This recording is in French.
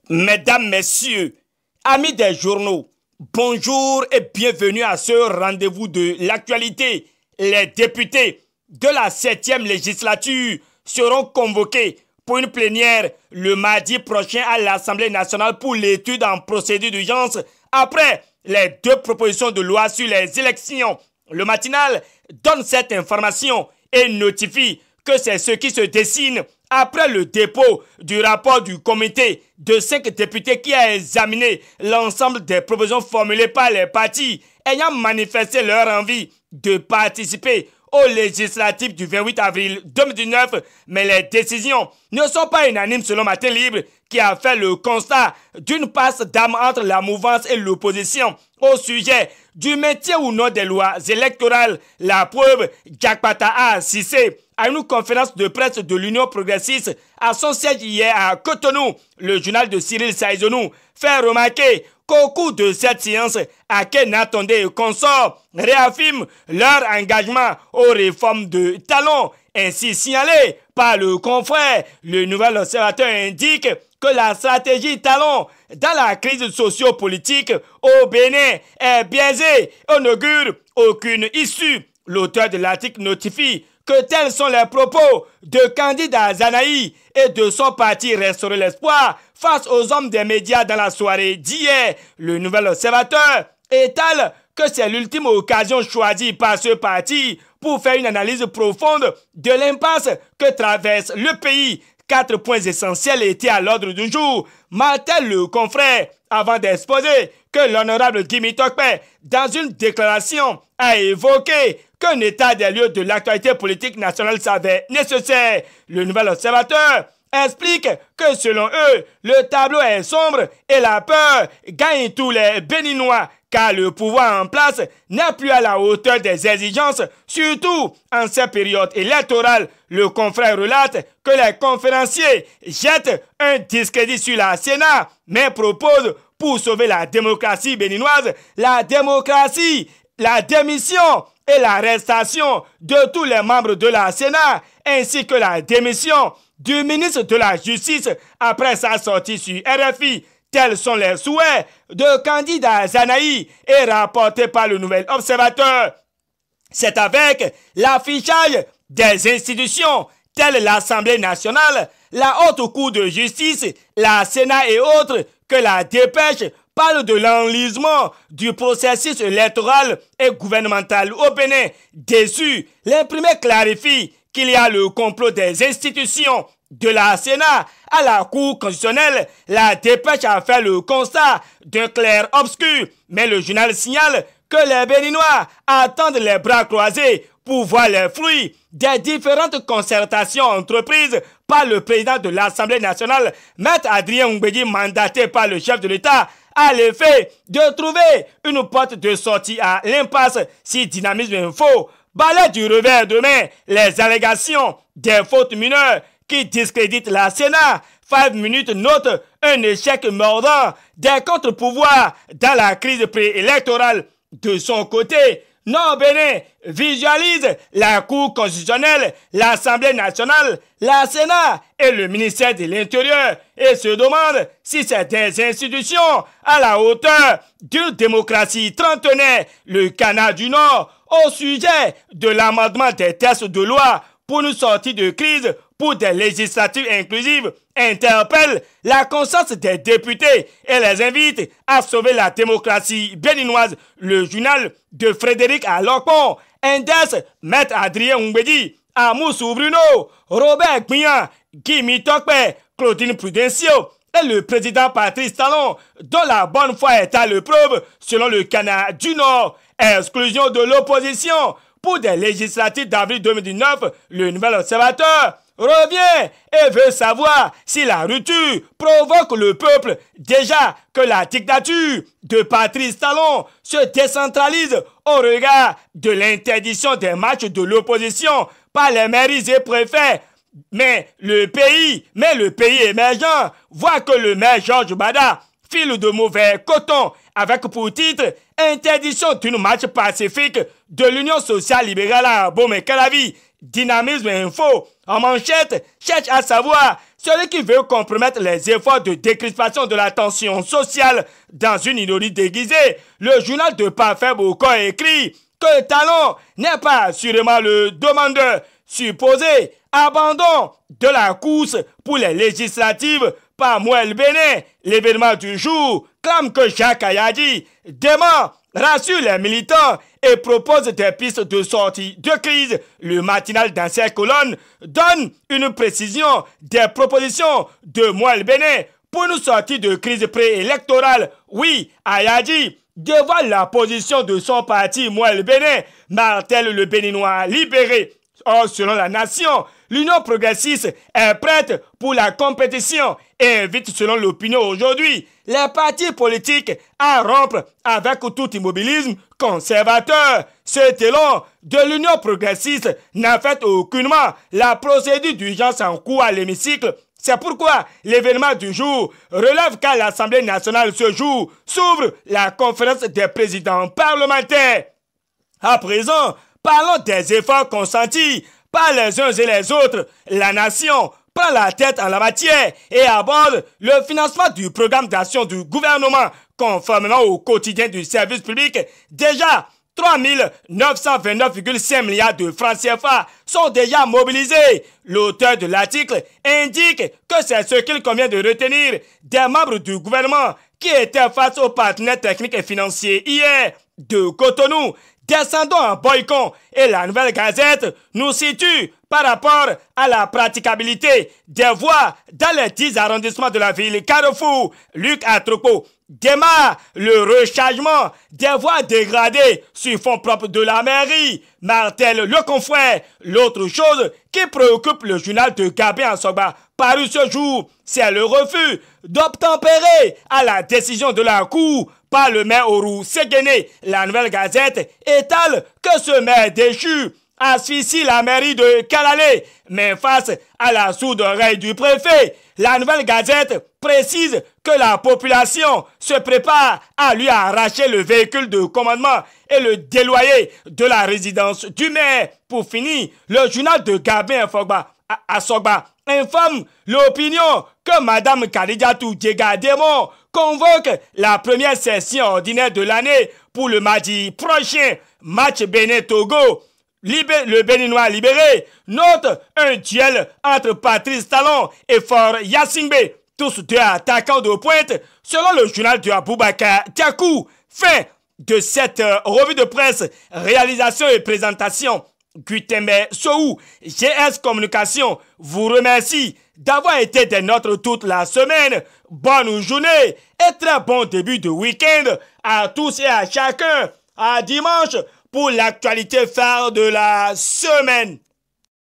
Mesdames, Messieurs, amis des journaux, bonjour et bienvenue à ce rendez-vous de l'actualité. Les députés de la 7e législature seront convoqués pour une plénière le mardi prochain à l'Assemblée nationale pour l'étude en procédure d'urgence après les 2 propositions de loi sur les élections. Le matinal donne cette information et notifie que c'est ce qui se dessine après le dépôt du rapport du comité de 5 députés qui a examiné l'ensemble des propositions formulées par les partis ayant manifesté leur envie de participer aux législatives du 28 avril 2019. Mais les décisions ne sont pas unanimes selon Matin Libre, qui a fait le constat d'une passe d'armes entre la mouvance et l'opposition au sujet du maintien ou non des lois électorales. La preuve, Diakpata a assisté à une conférence de presse de l'Union progressiste à son siège hier à Cotonou. Le journal de Cyril Saïzonou fait remarquer qu'au cours de cette séance, Akhenaton Tonde et consorts réaffirment leur engagement aux réformes de Talon. Ainsi signalé par le confrère, le Nouvel Observateur indique que la stratégie Talon dans la crise socio-politique au Bénin est biaisée et n'augure aucune issue. L'auteur de l'article notifie que tels sont les propos de candidat Zanaï et de son parti Restaurer l'espoir face aux hommes des médias dans la soirée d'hier. Le Nouvel Observateur étale que c'est l'ultime occasion choisie par ce parti pour faire une analyse profonde de l'impasse que traverse le pays. 4 points essentiels étaient à l'ordre du jour, martèle le confrère, avant d'exposer que l'honorable Guy Tokpe, dans une déclaration, a évoqué qu'un état des lieux de l'actualité politique nationale s'avère nécessaire. Le Nouvel Observateur explique que selon eux, le tableau est sombre et la peur gagne tous les Béninois, car le pouvoir en place n'est plus à la hauteur des exigences, surtout en cette période électorale. Le confrère relate que les conférenciers jettent un discrédit sur la Sénat, mais proposent pour sauver la démocratie béninoise, la démission et l'arrestation de tous les membres de la Sénat, ainsi que la démission du ministre de la Justice après sa sortie sur RFI. Tels sont les souhaits de candidat Zanaï et rapportés par le Nouvel Observateur. C'est avec l'affichage des institutions telles l'Assemblée nationale, la Haute Cour de justice, la Sénat et autres que la dépêche parle de l'enlisement du processus électoral et gouvernemental au Bénin. Déçu, l'imprimé clarifie qu'il y a le complot des institutions de la Sénat à la Cour constitutionnelle. La dépêche a fait le constat d'un clair-obscur, mais le journal signale que les Béninois attendent les bras croisés pour voir les fruits des différentes concertations entreprises par le président de l'Assemblée nationale, Maître Adrien Ngwedi, mandaté par le chef de l'État, à l'effet de trouver une porte de sortie à l'impasse. Si Dynamisme Info balaie du revers de main les allégations des fautes mineures qui discréditent la Sénat, 5 minutes note un échec mordant des contre-pouvoirs dans la crise préélectorale. De son côté, Nord-Bénin visualise la Cour constitutionnelle, l'Assemblée nationale, la Sénat et le ministère de l'Intérieur et se demande si c'est des institutions à la hauteur d'une démocratie trentenaire. Le Canada du Nord, au sujet de l'amendement des textes de loi pour une sortie de crise pour des législatives inclusives, interpelle la conscience des députés et les invite à sauver la démocratie béninoise. Le journal de Frédéric Alokpon, Indes, Maître Adrien Ngwedi, Amoussou Bruno, Robert Gbian, Guy Tokpe, Claudine Prudencio et le président Patrice Talon, dont la bonne foi est à l'épreuve selon le Canada du Nord. Exclusion de l'opposition pour des législatives d'avril 2019, le Nouvel Observateur revient et veut savoir si la rupture provoque le peuple, déjà que la dictature de Patrice Talon se décentralise au regard de l'interdiction des marches de l'opposition par les mairies et préfets. Mais le pays émergent voit que le maire Georges Bada file de mauvais coton avec pour titre interdiction d'une marche pacifique de l'Union sociale libérale à Bomé-Calavi. Dynamisme Info, en manchette, cherche à savoir celui qui veut compromettre les efforts de décrispation de la tension sociale dans une ironie déguisée. Le journal de Parfait Boko écrit que Talon n'est pas assurément le demandeur supposé. Abandon de la course pour les législatives par Mouel Bénin. L'événement du jour clame que Jacques Ayadi dément, rassure les militants et propose des pistes de sortie de crise. Le matinal dans ses colonnes donne une précision des propositions de Mouel Bénin pour une sortie de crise préélectorale. Oui, Ayadi dévoile la position de son parti Mouel Bénin, martèle le Béninois libéré. Or, selon la nation, l'Union progressiste est prête pour la compétition et invite, selon l'opinion aujourd'hui, les partis politiques à rompre avec tout immobilisme conservateur. Cet élan de l'Union progressiste n'a fait aucunement la procédure d'urgence en cours à l'hémicycle. C'est pourquoi l'événement du jour relève qu'à l'Assemblée nationale ce jour s'ouvre la conférence des présidents parlementaires. À présent, parlons des efforts consentis par les uns et les autres. La nation prend la tête en la matière et aborde le financement du programme d'action du gouvernement conformément au quotidien du service public. Déjà, 3 929,5 milliards de francs CFA sont déjà mobilisés. L'auteur de l'article indique que c'est ce qu'il convient de retenir des membres du gouvernement qui étaient face aux partenaires techniques et financiers hier de Cotonou. Descendons en Boycon et la Nouvelle Gazette nous situe par rapport à la praticabilité des voies dans les 10 arrondissements de la ville Carrefour. Luc Atropo démarre le rechargement des voies dégradées sur fonds propres de la mairie. Martel le confrère. L'autre chose qui préoccupe le journal de Gabin Ansogba paru ce jour, c'est le refus d'obtempérer à la décision de la Cour par le maire Oru Séguéné. La Nouvelle Gazette étale que ce maire déchu asphyxie la mairie de Kalalé, mais face à la sourde oreille du préfet, la Nouvelle Gazette précise que la population se prépare à lui arracher le véhicule de commandement et le déloyer de la résidence du maire. Pour finir, le journal de Gabin Ansogba informe l'opinion que Madame Kadidiatou Djegademo convoque la première session ordinaire de l'année pour le mardi prochain. Match Bénin-Togo. Le Béninois libéré note un duel entre Patrice Talon et Fort Yassingbe, tous deux attaquants de pointe, selon le journal de Aboubakar Tiakou. Fin de cette revue de presse, réalisation et présentation. Gutembe Sou, GS Communication, vous remercie d'avoir été des nôtres toute la semaine. Bonne journée et très bon début de week-end à tous et à chacun. À dimanche pour l'actualité phare de la semaine.